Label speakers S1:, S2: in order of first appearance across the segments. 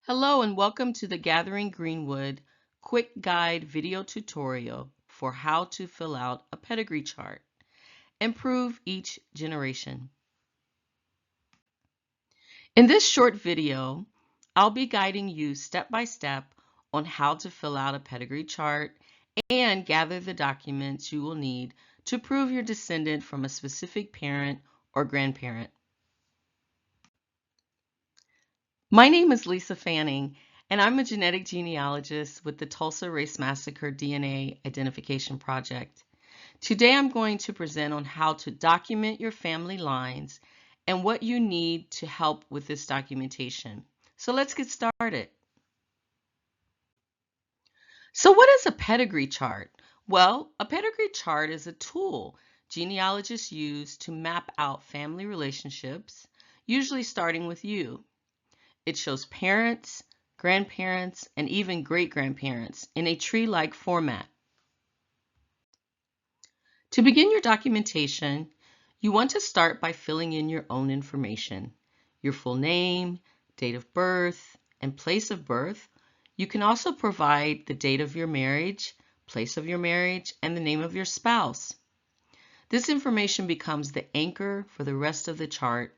S1: Hello and welcome to the Gathering Greenwood quick guide video tutorial for how to fill out a pedigree chart and prove each generation. In this short video, I'll be guiding you step by step on how to fill out a pedigree chart and gather the documents you will need to prove you're descendant from a specific parent or grandparent. My name is Lisa Fanning, and I'm a genetic genealogist with the Tulsa Race Massacre DNA Identification Project. Today I'm going to present on how to document your family lines and what you need to help with this documentation. So let's get started. So what is a pedigree chart? Well, a pedigree chart is a tool genealogists use to map out family relationships, usually starting with you. It shows parents, grandparents, and even great-grandparents in a tree-like format. To begin your documentation, you want to start by filling in your own information, your full name, date of birth, and place of birth. You can also provide the date of your marriage, place of your marriage, and the name of your spouse. This information becomes the anchor for the rest of the chart.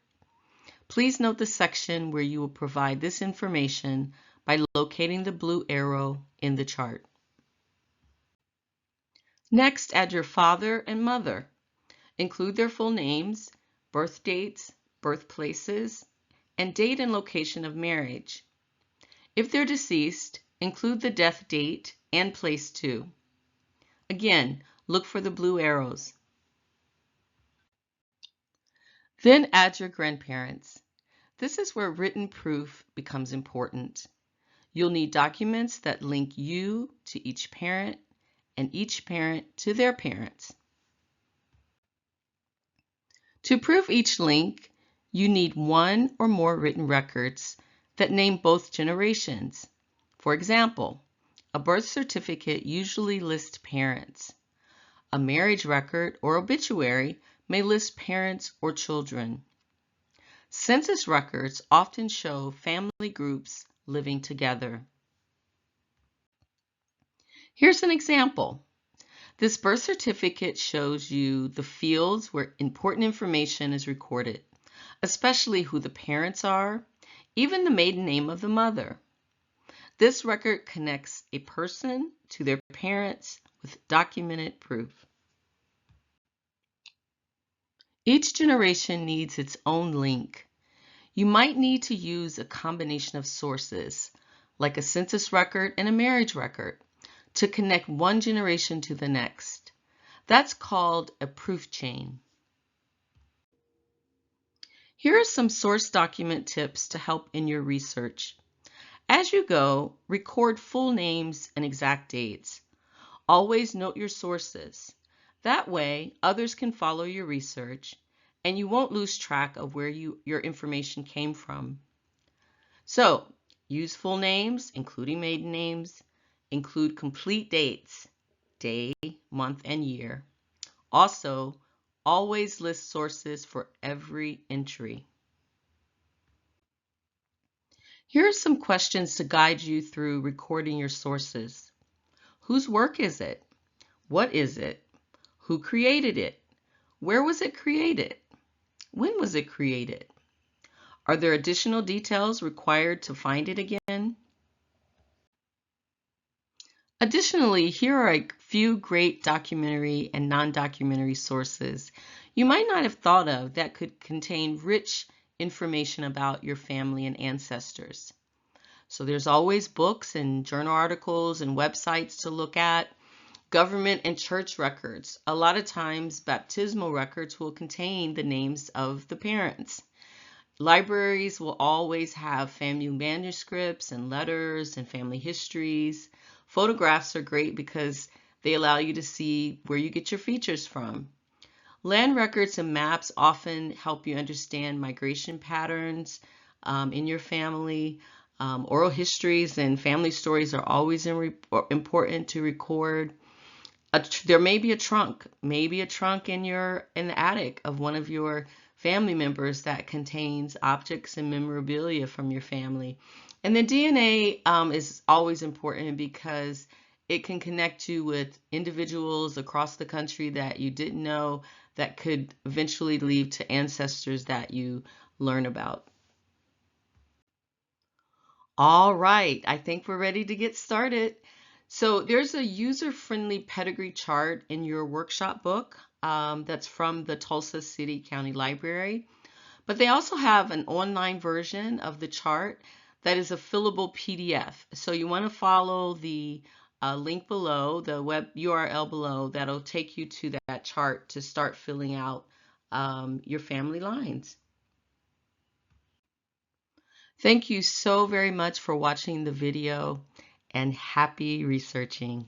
S1: Please note the section where you will provide this information by locating the blue arrow in the chart. Next, add your father and mother. Include their full names, birth dates, birthplaces, and date and location of marriage. If they're deceased, include the death date and place too. Again, look for the blue arrows. Then add your grandparents. This is where written proof becomes important. You'll need documents that link you to each parent and each parent to their parents. To prove each link, you need one or more written records that name both generations. For example, a birth certificate usually lists parents. A marriage record or obituary may list parents or children. Census records often show family groups living together. Here's an example. This birth certificate shows you the fields where important information is recorded, especially who the parents are, even the maiden name of the mother. This record connects a person to their parents with documented proof. Each generation needs its own link. You might need to use a combination of sources, like a census record and a marriage record, to connect one generation to the next. That's called a proof chain. Here are some source document tips to help in your research. As you go, record full names and exact dates. Always note your sources. That way, others can follow your research and you won't lose track of where your information came from. So, use full names, including maiden names. Include complete dates, day, month, and year. Also, always list sources for every entry. Here are some questions to guide you through recording your sources. Whose work is it? What is it? Who created it? Where was it created? When was it created? Are there additional details required to find it again? Additionally, here are a few great documentary and non-documentary sources you might not have thought of that could contain rich information about your family and ancestors. So there's always books and journal articles and websites to look at. Government and church records. A lot of times baptismal records will contain the names of the parents. Libraries will always have family manuscripts and letters and family histories. Photographs are great because they allow you to see where you get your features from. Land records and maps often help you understand migration patterns in your family. Oral histories and family stories are always important to record. There may be a trunk in the attic of one of your family members that contains objects and memorabilia from your family. And the DNA is always important because it can connect you with individuals across the country that you didn't know that could eventually lead to ancestors that you learn about. All right, I think we're ready to get started. So there's a user-friendly pedigree chart in your workshop book that's from the Tulsa City County Library. But they also have an online version of the chart that is a fillable PDF. So you want to follow the link below, the web URL below, that'll take you to that chart to start filling out your family lines. Thank you so very much for watching the video and happy researching.